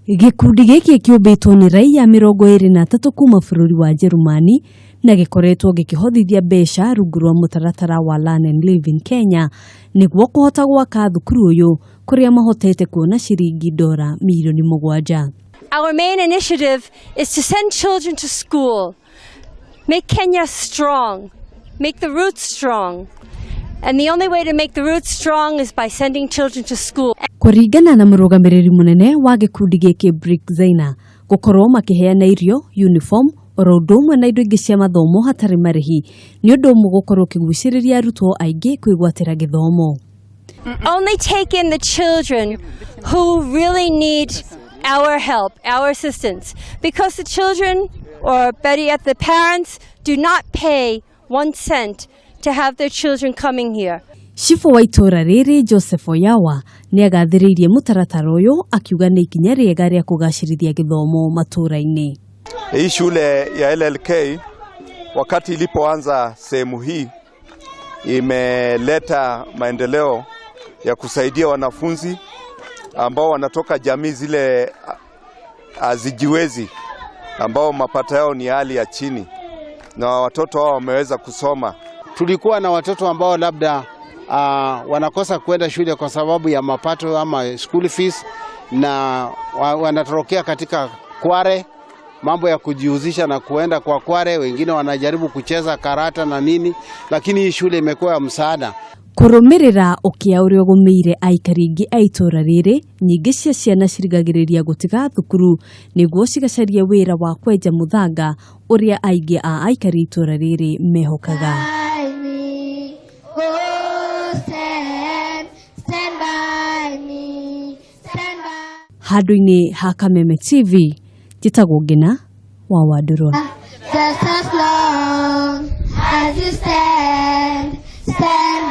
Gikundi giki kiumbitwo ni raia mirongo 23 kuuma bururi wa Jerumani na gikoretwo gikihothithia mbeca rungu rwa mutaratara wa Learn and Live in Kenya niguo kuhota gwaka thukuru uyu kuria mahotete kuona ciringi $7 milioni. Our main initiative is to send children to school, make Kenya strong, make the roots strong. And the only way to make the roots strong is by sending children to school. Kuringana na murugamiriri munene wa gikundi giki Brique Zeiner, gukorwo makiheana irio, uniform, orondumwe na indo ingi cia mathomo hatari marihi ni undu umwe gukorwo kiguciriria arutwo aingi kwigwatira githomo. Only take in the children who really need our help, our assistance, because the children, or better yet the parents, do not pay 1 cent to have their children coming here. Shifu wa ituura-ini Joseph Oyawa ni agathiririe mutaratara uyu akiuga ni ikinya riega ria kugacirithia githomo matura-ini. Hii shule ya LLK wakati ilipoanza sehemu hii imeleta maendeleo ya kusaidia wanafunzi ambao wanatoka jamii zile hazijiwezi, ambao mapato yao ni hali ya chini, na watoto hao wameweza kusoma. Tulikuwa na watoto ambao labda wanakosa kwenda shule kwa sababu ya mapato ama school fees, na wanatorokea katika kware, mambo ya kujihusisha na kuenda kwa kware. Wengine wanajaribu kucheza karata na nini, lakini hii shule imekuwa ya msaada. Kurumirira ukia uria gumeire aikaringi a ituura-ini nyingi cia ciana cirigagiriria gutiga thukuru niguo cigacaria wira wa kwenja muthanga uria aingi a aikari ituura-ini mehokaga. Handu-ini ha Kameme TV, njitagwo Ngina wa Wandurwa. Just as long as you stand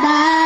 by.